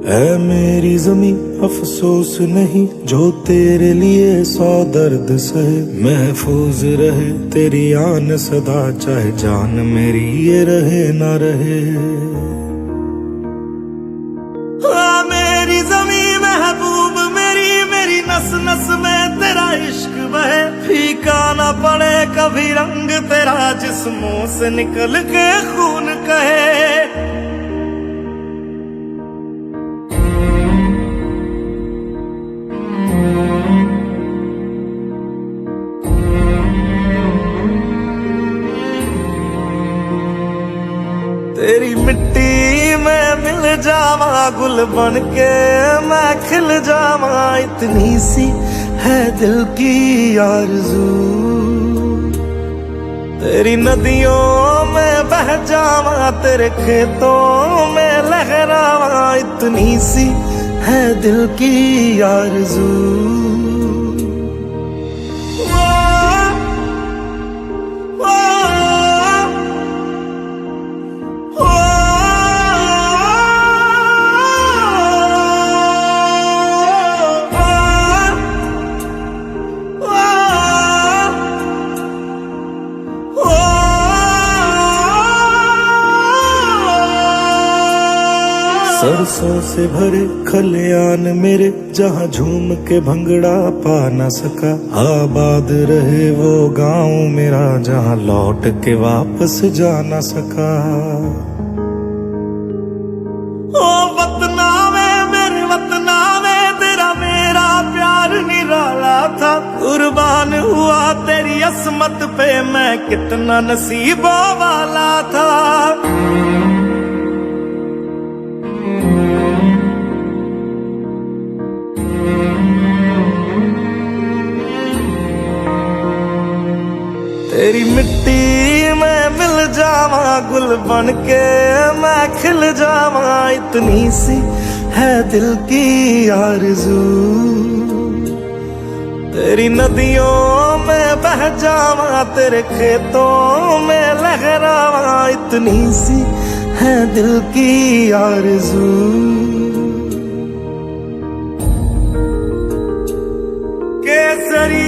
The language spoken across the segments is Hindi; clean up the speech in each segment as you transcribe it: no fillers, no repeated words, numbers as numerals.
ऐ मेरी ज़मीं अफसोस नहीं जो तेरे लिए 100 दर्द सहे, महफूज रहे तेरी आन सदा, चाहे जान मेरी ये रहे ना रहे। मेरी ज़मीं महबूब मेरी, मेरी नस नस में तेरा इश्क बहे, फीका ना पड़े कभी रंग तेरा, जिस्मों से निकल के खून कहे। तेरी मिट्टी में मिल जावा गुल बन के मैं खिल जावा, इतनी सी है दिल की आरज़ू। तेरी नदियों में बह जावा तेरे खेतों में लहरावा, इतनी सी है दिल की आरज़ू। सरसों से भरे खलियान मेरे, जहाँ झूम के भंगड़ा पा न सका, आबाद रहे वो गांव मेरा जहाँ लौट के वापस जा न सका। ओ वतना में मेरे वतना में तेरा मेरा प्यार निराला था, कुर्बान हुआ तेरी असमत पे मैं कितना नसीबों वाला था। तेरी मिट्टी में मिल जावा गुल बन के मैं खिल जावा, इतनी सी है दिल की आरज़ू। तेरी नदियों में बह जावा तेरे खेतों में लहरावा, इतनी सी है दिल की आरज़ू। केसरी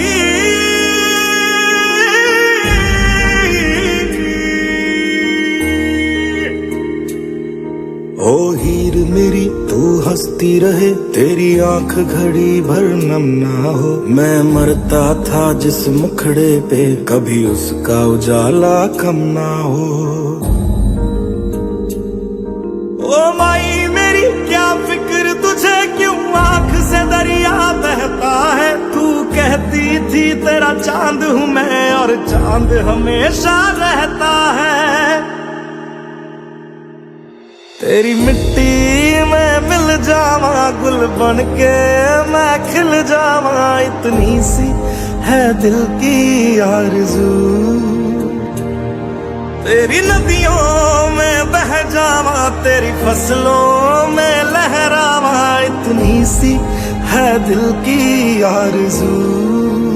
ओ हीर मेरी तू हंसती रहे, तेरी आंख घड़ी भर नम ना हो, मैं मरता था जिस मुखड़े पे कभी उसका उजाला कम ना हो। ओ माई मेरी क्या फिक्र तुझे, क्यों आंख से दरिया बहता है, तू कहती थी तेरा चांद हूँ मैं और चांद हमेशा रहता है। तेरी मिट्टी में मिल जावा गुल बन के मैं खिल जावा, इतनी सी है दिल की आरज़ू। तेरी नदियों में बह जावा तेरी फसलों में लहरावा, इतनी सी है दिल की आरज़ू।